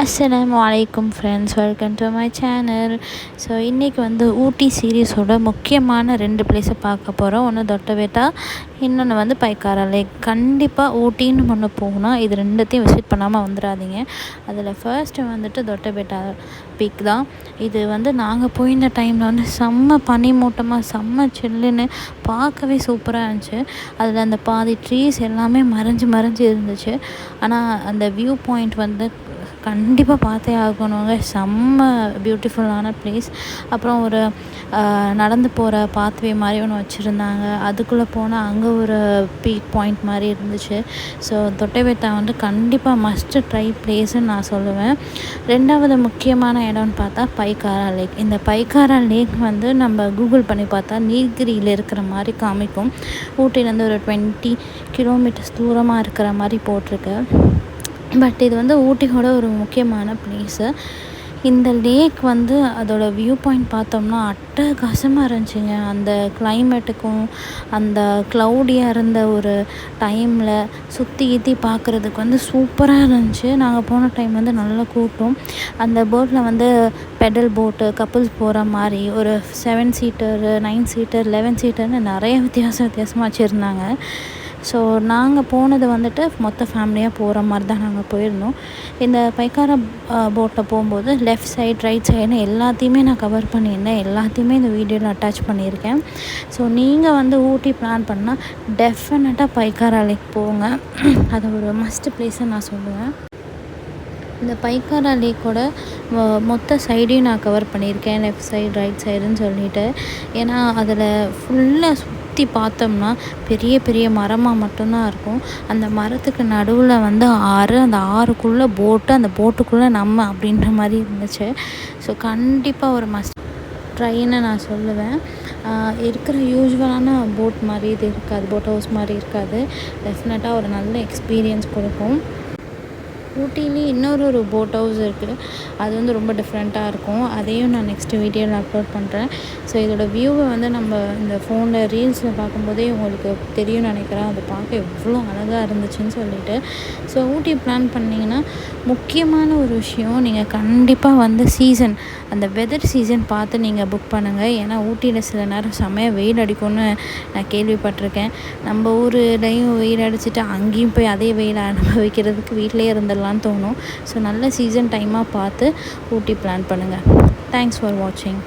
அஸ்ஸலாமு அலைக்கும் friends, welcome to my channel. So இன்றைக்கி வந்து ஊட்டி சீரீஸோட முக்கியமான 2 பிளேஸை பார்க்க போகிறோம். ஒன்று தொட்டபெட்டா, இன்னொன்று வந்து பைக்காரா லேக். கண்டிப்பாக ஊட்டின்னு ஒன்று போகணும், இது ரெண்டுத்தையும் விசிட் பண்ணாமல் வந்துடாதீங்க. அதில் ஃபர்ஸ்ட்டு வந்துட்டு தொட்டபெட்டா பீக் தான். இது வந்து நாங்கள் போயிருந்த டைமில் வந்து செம்ம பனிமூட்டமாக செம்ம சில்லுன்னு பார்க்கவே சூப்பராக இருந்துச்சு. அதில் அந்த பாதி ட்ரீஸ் எல்லாமே மறைஞ்சு இருந்துச்சு. ஆனால் அந்த வியூ பாயிண்ட் வந்து கண்டிப்பாக பார்த்தே ஆகணுங்க. செம்ம பியூட்டிஃபுல்லான ப்ளேஸ். அப்புறம் ஒரு நடந்து போகிற பாத்வே மாதிரி ஒன்று வச்சுருந்தாங்க. அதுக்குள்ளே போனால் அங்கே ஒரு பீக் பாயிண்ட் மாதிரி இருந்துச்சு. ஸோ தொட்டபெட்டா வந்து கண்டிப்பாக மஸ்ட்டு ட்ரை ப்ளேஸ்ன்னு நான் சொல்லுவேன். 2வது முக்கியமான இடம்னு பார்த்தா பைக்காரா லேக். இந்த பைக்காரா லேக் வந்து நம்ம கூகுள் பண்ணி பார்த்தா நீலகிரியில் இருக்கிற மாதிரி காமிக்கும். ஊட்டிலேருந்து ஒரு 20 கிலோமீட்டர்ஸ் தூரமாக இருக்கிற மாதிரி போட்டிருக்கு. பட் இது வந்து ஊட்டியோட ஒரு முக்கியமான ப்ளேஸு. இந்த லேக் வந்து அதோட வியூ பாயிண்ட் பார்த்தோம்னா அட்டகாசமாக இருந்துச்சுங்க. அந்த கிளைமேட்டுக்கும் அந்த க்ளவுடியாக இருந்த ஒரு டைமில் சுற்றி பார்க்குறதுக்கு வந்து சூப்பராக இருந்துச்சு. நாங்கள் போன டைம் வந்து நல்லா கூட்டம். அந்த போட்டில் வந்து பெடல் போட்டு கப்புள்ஸ் போகிற மாதிரி ஒரு 7 சீட்டரு, 9 சீட்டர், 11 சீட்டர்னு நிறைய வித்தியாசமாக வச்சுருந்தாங்க. ஸோ நாங்கள் போனது வந்துட்டு மொத்த ஃபேமிலியாக போகிற மாதிரி தான் நாங்கள் போயிருந்தோம். இந்த பைக்காரா போட்டில் போகும்போது லெஃப்ட் சைட், ரைட் சைடுன்னு எல்லாத்தையுமே நான் கவர் பண்ணியிருந்தேன். எல்லாத்தையுமே இந்த வீடியோவில் அட்டாச் பண்ணியிருக்கேன். ஸோ நீங்கள் வந்து ஊட்டி பிளான் பண்ணால் டெஃபினட்டாக பைக்காரா லேக் போங்க. அது ஒரு மஸ்ட் ப்ளேஸ்ன்னு நான் சொல்லுவேன். இந்த பைக்காரா லேக்கோட மொத்த சைடையும் நான் கவர் பண்ணியிருக்கேன், லெஃப்ட் சைடு, ரைட் சைடுன்னு சொல்லிட்டு. ஏன்னா அதில் ஃபுல்லாக சுற்றி பார்த்தோம்னா பெரிய மரமாக மட்டும்தான் இருக்கும். அந்த மரத்துக்கு நடுவில் வந்து ஆறு, அந்த ஆறுக்குள்ளே போட்டு, அந்த போட்டுக்குள்ளே நம்ம அப்படின்ற மாதிரி இருந்துச்சு. ஸோ கண்டிப்பாக ஒரு மஸ்ட் ட்ரைன்னு நான் சொல்லுவேன். இருக்கிற யூஸ்வலான போட் மாதிரி இது இருக்காது, போட் ஹவுஸ் மாதிரி இருக்காது. டெஃபினட்டாக ஒரு நல்ல எக்ஸ்பீரியன்ஸ் கொடுக்கும். ஊட்டிலேயே இன்னொரு போட் ஹவுஸ் இருக்குது. அது வந்து ரொம்ப டிஃப்ரெண்ட்டாக இருக்கும். அதையும் நான் நெக்ஸ்ட்டு வீடியோவில் அப்லோட் பண்ணுறேன். ஸோ இதோட வியூவை வந்து நம்ம இந்த ஃபோனில் ரீல்ஸில் பார்க்கும்போதே உங்களுக்கு தெரியும்னு நினைக்கிறேன். அதை பார்க்க எவ்வளோ அழகாக இருந்துச்சுன்னு சொல்லிட்டு. ஸோ ஊட்டி பிளான் பண்ணிங்கன்னா முக்கியமான ஒரு விஷயம், நீங்கள் கண்டிப்பாக வந்து சீசன், அந்த வெதர் சீசன் பார்த்து நீங்கள் புக் பண்ணுங்கள். ஏன்னா ஊட்டியில் சில நேரம் செம்மையாக வெயில் அடிக்கும்னு நான் கேள்விப்பட்டிருக்கேன். நம்ம ஊர்லேயும் வெயில் அடிச்சுட்டு அங்கேயும் போய் அதே வெயிலை அனுபவிக்கிறதுக்கு வீட்டிலேயே இருந்துடலான்னு தோணும். ஸோ நல்ல சீசன் டைமாக பார்த்து ஊட்டி பிளான் பண்ணுங்கள். தேங்க்ஸ் ஃபார் வாட்சிங்.